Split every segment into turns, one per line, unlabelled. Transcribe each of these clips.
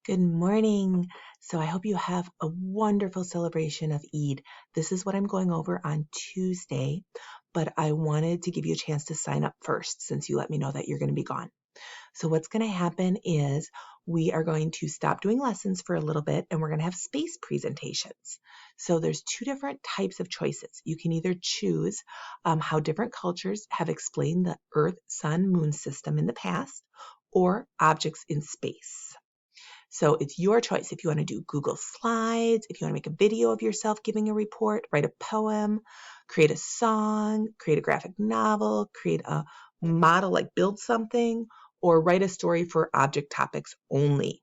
Good morning. So I hope you have a wonderful celebration of Eid. This is what I'm going over on Tuesday, but I wanted to give you a chance to sign up first since you let me know that you're going to be gone. So what's going to happen is we are going to stop doing lessons for a little bit and we're going to have space presentations. So there's two different types of choices. You can either choose how different cultures have explained the Earth, Sun, Moon system in the past, or objects in space. So it's your choice if you want to do Google Slides, if you want to make a video of yourself giving a report, write a poem, create a song, create a graphic novel, create a model, like build something, or write a story for object topics only.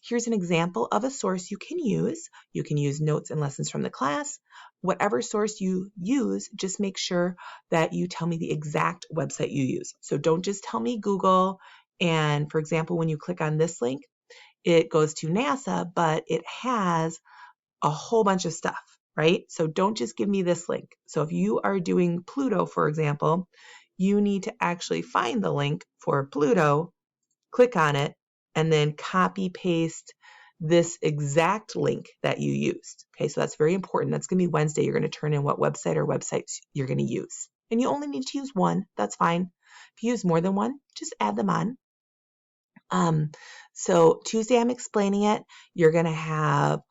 Here's an example of a source you can use. You can use notes and lessons from the class. Whatever source you use, just make sure that you tell me the exact website you use. So don't just tell me Google. And for example, when you click on this link, it goes to NASA, but it has a whole bunch of stuff, right? So don't just give me this link. So if you are doing Pluto, for example, you need to actually find the link for Pluto, click on it, and then copy paste this exact link that you used. Okay, so that's very important. That's going to be Wednesday. You're going to turn in what website or websites you're going to use. And you only need to use one. That's fine. If you use more than one, just add them on. So Tuesday, I'm explaining it. You're going to have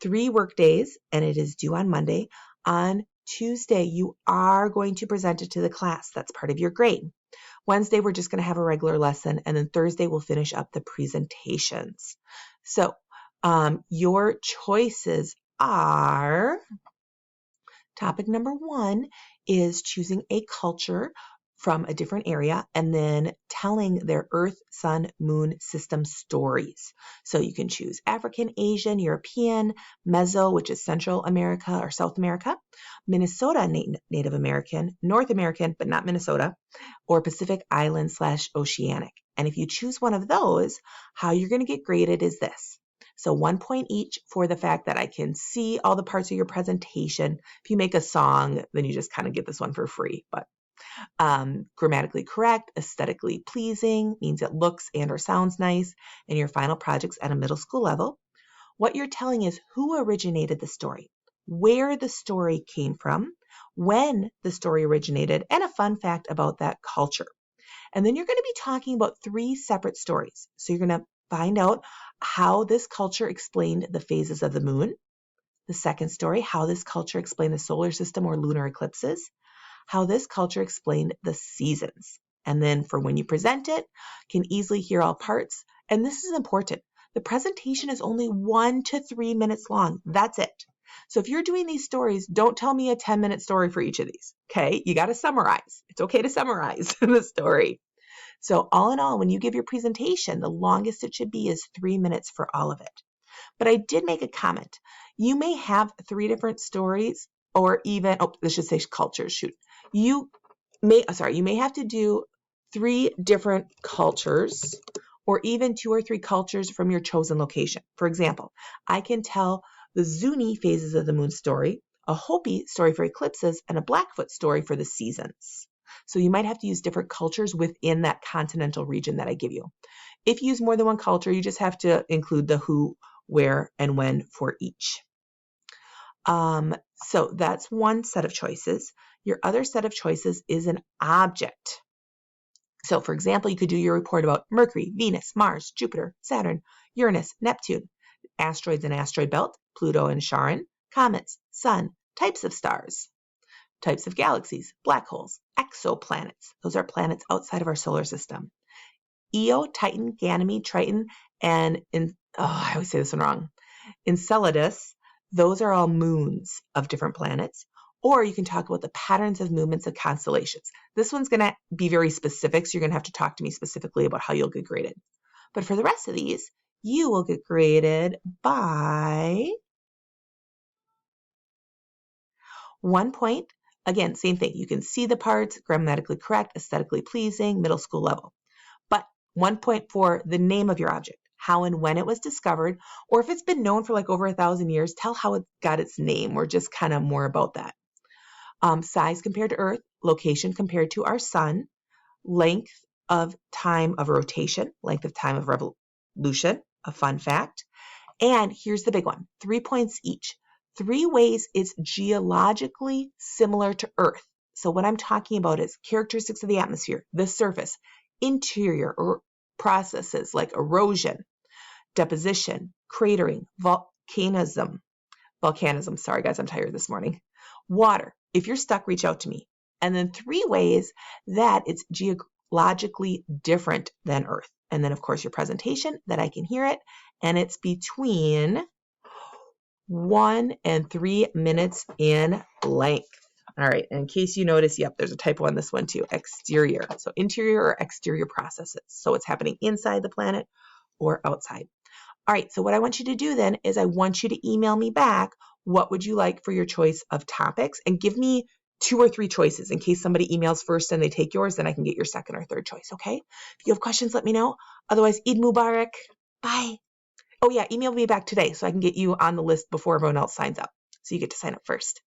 3 work days and it is due on Monday. On Tuesday, you are going to present it to the class. That's part of your grade. Wednesday, we're just going to have a regular lesson. And then Thursday, we'll finish up the presentations. So your choices are, topic number 1 is choosing a culture from a different area and then telling their Earth, Sun, Moon system stories. So you can choose African, Asian, European, Meso, which is Central America or South America, Minnesota Native American, North American, but not Minnesota, or Pacific Island / Oceanic. And if you choose one of those, how you're going to get graded is this. So 1 point each for the fact that I can see all the parts of your presentation. If you make a song, then you just kind of get this one for free. But grammatically correct, aesthetically pleasing, means it looks and or sounds nice, and your final project's at a middle school level. What you're telling is who originated the story, where the story came from, when the story originated, and a fun fact about that culture. And then you're going to be talking about 3 separate stories. So you're going to find out how this culture explained the phases of the moon. The second story, how this culture explained the solar system or lunar eclipses. How this culture explained the seasons. And then for when you present it, can easily hear all parts. And this is important. The presentation is only 1 to 3 minutes long. That's it. So if you're doing these stories, don't tell me a 10-minute story for each of these. Okay? You got to summarize. It's okay to summarize the story. So all in all, when you give your presentation, the longest it should be is 3 minutes for all of it. But I did make a comment. You may have 3 different stories or even, let's just say cultures, shoot. You may have to do 3 different cultures or even 2 or 3 cultures from your chosen location. For example, I can tell the Zuni phases of the moon story, a Hopi story for eclipses, and a Blackfoot story for the seasons. So you might have to use different cultures within that continental region that I give you. If you use more than one culture, you just have to include the who, where, and when for each. So that's one set of choices. Your other set of choices is an object. So for example, you could do your report about Mercury, Venus, Mars, Jupiter, Saturn, Uranus, Neptune, asteroids and asteroid belt, Pluto and Charon, comets, sun, types of stars, types of galaxies, black holes, exoplanets. Those are planets outside of our solar system. Io, Titan, Ganymede, Triton, and I always say this one wrong. Enceladus. Those are all moons of different planets. Or you can talk about the patterns of movements of constellations. This one's going to be very specific, so you're going to have to talk to me specifically about how you'll get graded. But for the rest of these, you will get graded by 1 point. Again, same thing. You can see the parts, grammatically correct, aesthetically pleasing, middle school level. But 1 point for the name of your object, how and when it was discovered, or if it's been known for like over 1,000 years, tell how it got its name or just kind of more about that. Size compared to Earth, location compared to our sun, length of time of rotation, length of time of revolution, a fun fact. And here's the big one, 3 points each. 3 ways it's geologically similar to Earth. So what I'm talking about is characteristics of the atmosphere, the surface, interior or processes like erosion, deposition, cratering, volcanism, sorry guys, I'm tired this morning. Water, if you're stuck, reach out to me. And then 3 ways that it's geologically different than Earth. And then of course your presentation that I can hear it. And it's between 1 and 3 minutes in length. All right, and in case you notice, yep, there's a typo on this one too, exterior. So interior or exterior processes. So it's happening inside the planet or outside. All right, so what I want you to do then is I want you to email me back what would you like for your choice of topics, and give me 2 or 3 choices in case somebody emails first and they take yours, then I can get your second or third choice, okay? If you have questions, let me know. Otherwise, Eid Mubarak. Bye. Oh yeah, email me back today so I can get you on the list before everyone else signs up. So you get to sign up first.